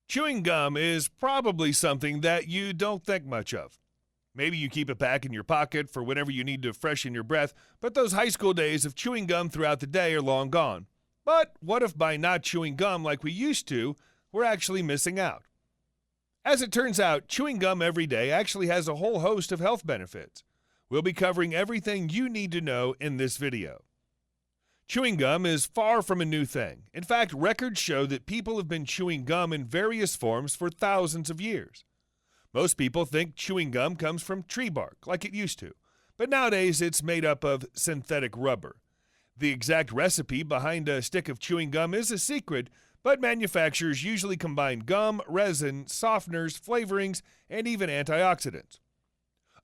Chewing gum is probably something that you don't think much of. Maybe you keep it back in your pocket for whenever you need to freshen your breath, but those high school days of chewing gum throughout the day are long gone. But what if by not chewing gum like we used to, we're actually missing out? As it turns out, chewing gum every day actually has a whole host of health benefits. We'll be covering everything you need to know in this video. Chewing gum is far from a new thing. In fact, records show that people have been chewing gum in various forms for thousands of years. Most people think chewing gum comes from tree bark, like it used to, but nowadays it's made up of synthetic rubber. The exact recipe behind a stick of chewing gum is a secret, but manufacturers usually combine gum, resin, softeners, flavorings, and even antioxidants.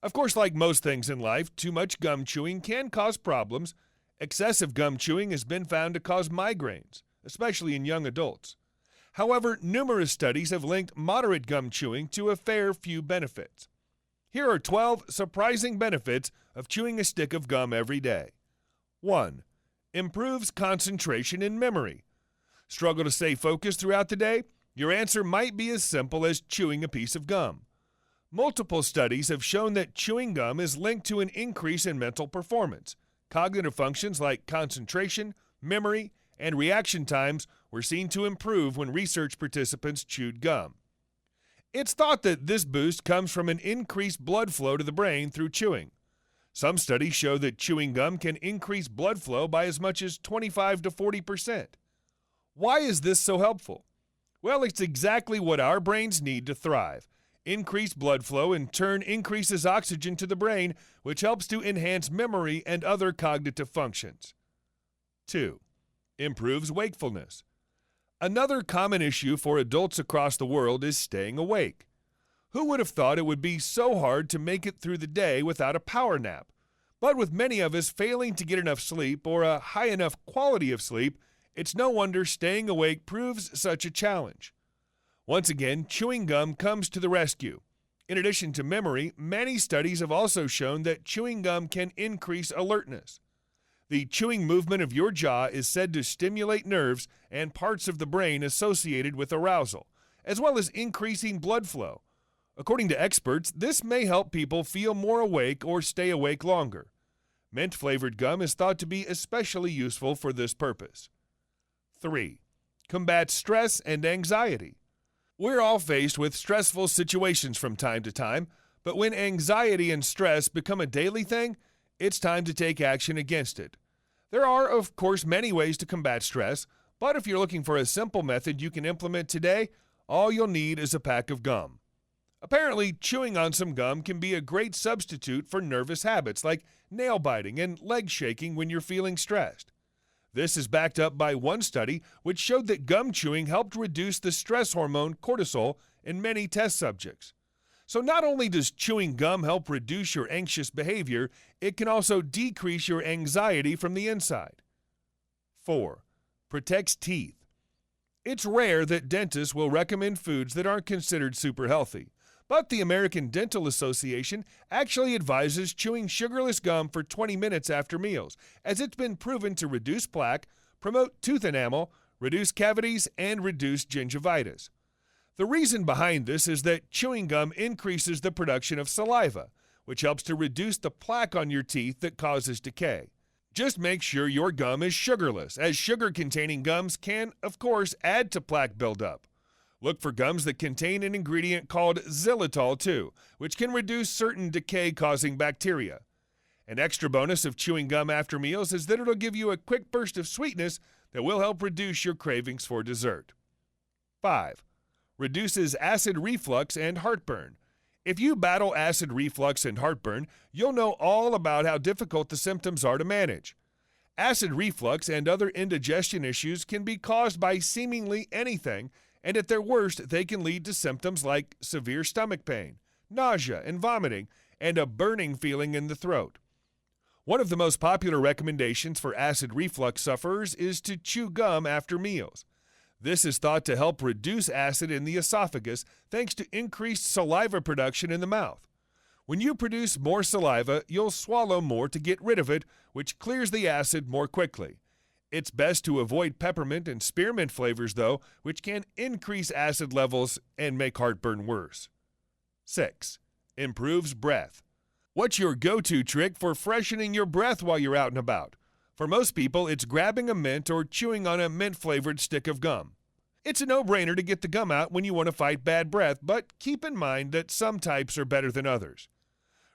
Of course, like most things in life, too much gum chewing can cause problems. Excessive gum chewing has been found to cause migraines, especially in young adults. However, numerous studies have linked moderate gum chewing to a fair few benefits. Here are 12 surprising benefits of chewing a stick of gum every day. 1. Improves concentration and memory. Struggle to stay focused throughout the day? Your answer might be as simple as chewing a piece of gum. Multiple studies have shown that chewing gum is linked to an increase in mental performance. Cognitive functions like concentration, memory, and reaction times were seen to improve when research participants chewed gum. It's thought that this boost comes from an increased blood flow to the brain through chewing. Some studies show that chewing gum can increase blood flow by as much as 25 to 40%. Why is this so helpful? Well, it's exactly what our brains need to thrive. Increased blood flow in turn increases oxygen to the brain, which helps to enhance memory and other cognitive functions. 2. Improves wakefulness. Another common issue for adults across the world is staying awake. Who would have thought it would be so hard to make it through the day without a power nap? But with many of us failing to get enough sleep or a high enough quality of sleep, it's no wonder staying awake proves such a challenge. Once again, chewing gum comes to the rescue. In addition to memory, many studies have also shown that chewing gum can increase alertness. The chewing movement of your jaw is said to stimulate nerves and parts of the brain associated with arousal, as well as increasing blood flow. According to experts, this may help people feel more awake or stay awake longer. Mint-flavored gum is thought to be especially useful for this purpose. 3. Combats stress and anxiety. We're all faced with stressful situations from time to time, but when anxiety and stress become a daily thing, it's time to take action against it. There are, of course, many ways to combat stress, but if you're looking for a simple method you can implement today, all you'll need is a pack of gum. Apparently, chewing on some gum can be a great substitute for nervous habits like nail biting and leg shaking when you're feeling stressed. This is backed up by one study which showed that gum chewing helped reduce the stress hormone cortisol in many test subjects. So not only does chewing gum help reduce your anxious behavior, it can also decrease your anxiety from the inside. 4. Protects teeth. It's rare that dentists will recommend foods that aren't considered super healthy. But the American Dental Association actually advises chewing sugarless gum for 20 minutes after meals, as it's been proven to reduce plaque, promote tooth enamel, reduce cavities, and reduce gingivitis. The reason behind this is that chewing gum increases the production of saliva, which helps to reduce the plaque on your teeth that causes decay. Just make sure your gum is sugarless, as sugar-containing gums can, of course, add to plaque buildup. Look for gums that contain an ingredient called xylitol too, which can reduce certain decay-causing bacteria. An extra bonus of chewing gum after meals is that it'll give you a quick burst of sweetness that will help reduce your cravings for dessert. 5. Reduces acid reflux and heartburn. If you battle acid reflux and heartburn, you'll know all about how difficult the symptoms are to manage. Acid reflux and other indigestion issues can be caused by seemingly anything, and at their worst, they can lead to symptoms like severe stomach pain, nausea and vomiting, and a burning feeling in the throat. One of the most popular recommendations for acid reflux sufferers is to chew gum after meals. This is thought to help reduce acid in the esophagus thanks to increased saliva production in the mouth. When you produce more saliva, you'll swallow more to get rid of it, which clears the acid more quickly. It's best to avoid peppermint and spearmint flavors, though, which can increase acid levels and make heartburn worse. 6. Improves breath. What's your go-to trick for freshening your breath while you're out and about? For most people, it's grabbing a mint or chewing on a mint-flavored stick of gum. It's a no-brainer to get the gum out when you want to fight bad breath, but keep in mind that some types are better than others.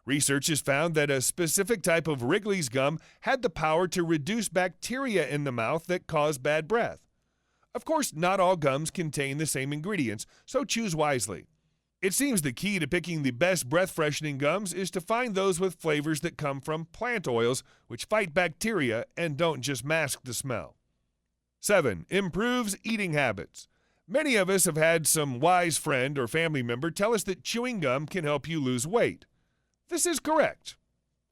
Research has found that a specific type of Wrigley's gum had the power to reduce bacteria in the mouth that cause bad breath. Of course, not all gums contain the same ingredients, so choose wisely. It seems the key to picking the best breath-freshening gums is to find those with flavors that come from plant oils, which fight bacteria and don't just mask the smell. 7. Improves eating habits. Many of us have had some wise friend or family member tell us that chewing gum can help you lose weight. This is correct,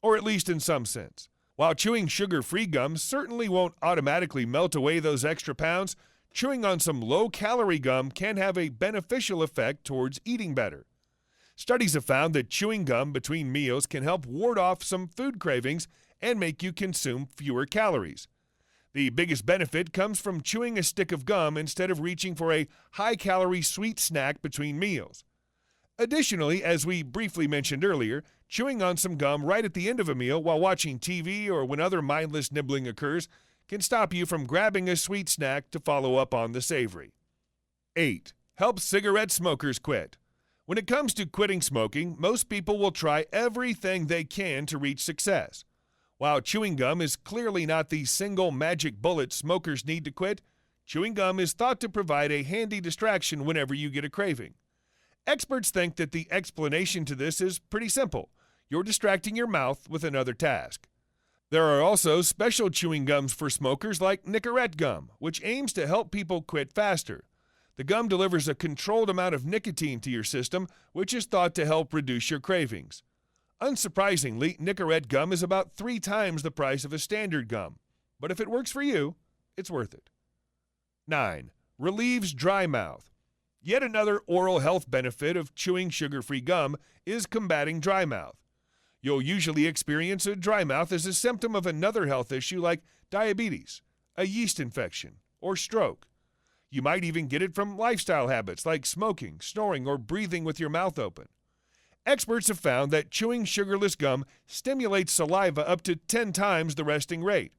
or at least in some sense. While chewing sugar-free gum certainly won't automatically melt away those extra pounds, chewing on some low-calorie gum can have a beneficial effect towards eating better. Studies have found that chewing gum between meals can help ward off some food cravings and make you consume fewer calories. The biggest benefit comes from chewing a stick of gum instead of reaching for a high-calorie sweet snack between meals. Additionally, as we briefly mentioned earlier, chewing on some gum right at the end of a meal while watching TV or when other mindless nibbling occurs can stop you from grabbing a sweet snack to follow up on the savory. 8. Helps cigarette smokers quit. When it comes to quitting smoking, most people will try everything they can to reach success. While chewing gum is clearly not the single magic bullet smokers need to quit, chewing gum is thought to provide a handy distraction whenever you get a craving. Experts think that the explanation to this is pretty simple. You're distracting your mouth with another task. There are also special chewing gums for smokers like Nicorette gum, which aims to help people quit faster. The gum delivers a controlled amount of nicotine to your system, which is thought to help reduce your cravings. Unsurprisingly, Nicorette gum is about 3 times the price of a standard gum, but if it works for you, it's worth it. 9. Relieves dry mouth. Yet another oral health benefit of chewing sugar-free gum is combating dry mouth. You'll usually experience a dry mouth as a symptom of another health issue like diabetes, a yeast infection, or stroke. You might even get it from lifestyle habits like smoking, snoring, or breathing with your mouth open. Experts have found that chewing sugarless gum stimulates saliva up to 10 times the resting rate.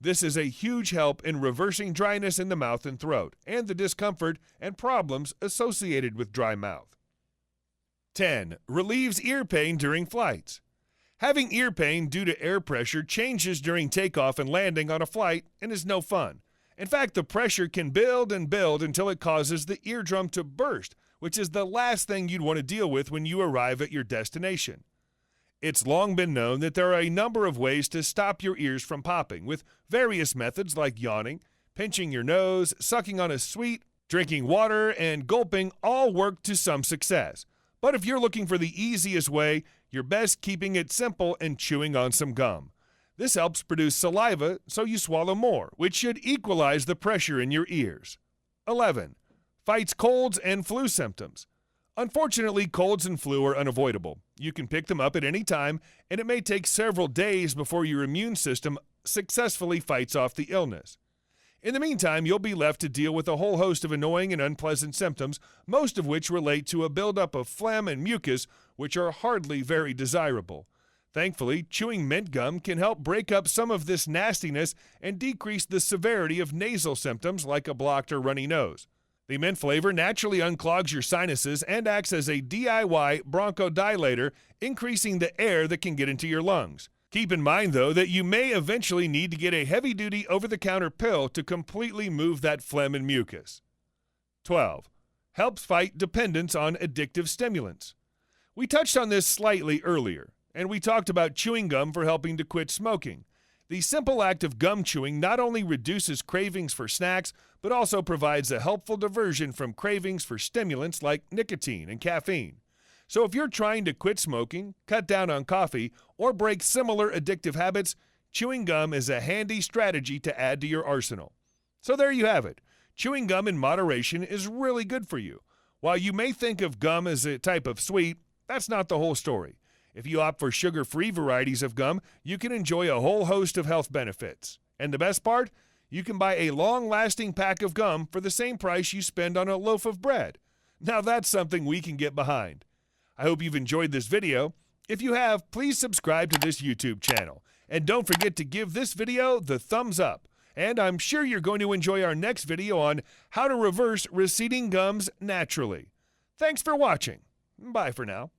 This is a huge help in reversing dryness in the mouth and throat, and the discomfort and problems associated with dry mouth. 10. Relieves ear pain during flights. Having ear pain due to air pressure changes during takeoff and landing on a flight and is no fun. In fact, the pressure can build and build until it causes the eardrum to burst, which is the last thing you'd want to deal with when you arrive at your destination. It's long been known that there are a number of ways to stop your ears from popping, with various methods like yawning, pinching your nose, sucking on a sweet, drinking water, and gulping all work to some success. But if you're looking for the easiest way, you're best keeping it simple and chewing on some gum. This helps produce saliva so you swallow more, which should equalize the pressure in your ears. 11. Fights colds and flu symptoms. Unfortunately, colds and flu are unavoidable. You can pick them up at any time, and it may take several days before your immune system successfully fights off the illness. In the meantime, you'll be left to deal with a whole host of annoying and unpleasant symptoms, most of which relate to a buildup of phlegm and mucus, which are hardly very desirable. Thankfully, chewing mint gum can help break up some of this nastiness and decrease the severity of nasal symptoms like a blocked or runny nose. The mint flavor naturally unclogs your sinuses and acts as a DIY bronchodilator, increasing the air that can get into your lungs. Keep in mind, though, that you may eventually need to get a heavy-duty over-the-counter pill to completely move that phlegm and mucus. 12. Helps fight dependence on addictive stimulants. We touched on this slightly earlier, and we talked about chewing gum for helping to quit smoking. The simple act of gum chewing not only reduces cravings for snacks, but also provides a helpful diversion from cravings for stimulants like nicotine and caffeine. So if you're trying to quit smoking, cut down on coffee, or break similar addictive habits, chewing gum is a handy strategy to add to your arsenal. So there you have it. Chewing gum in moderation is really good for you. While you may think of gum as a type of sweet, that's not the whole story. If you opt for sugar-free varieties of gum, you can enjoy a whole host of health benefits. And the best part? You can buy a long-lasting pack of gum for the same price you spend on a loaf of bread. Now that's something we can get behind. I hope you've enjoyed this video. If you have, please subscribe to this YouTube channel. And don't forget to give this video the thumbs up. And I'm sure you're going to enjoy our next video on how to reverse receding gums naturally. Thanks for watching. Bye for now.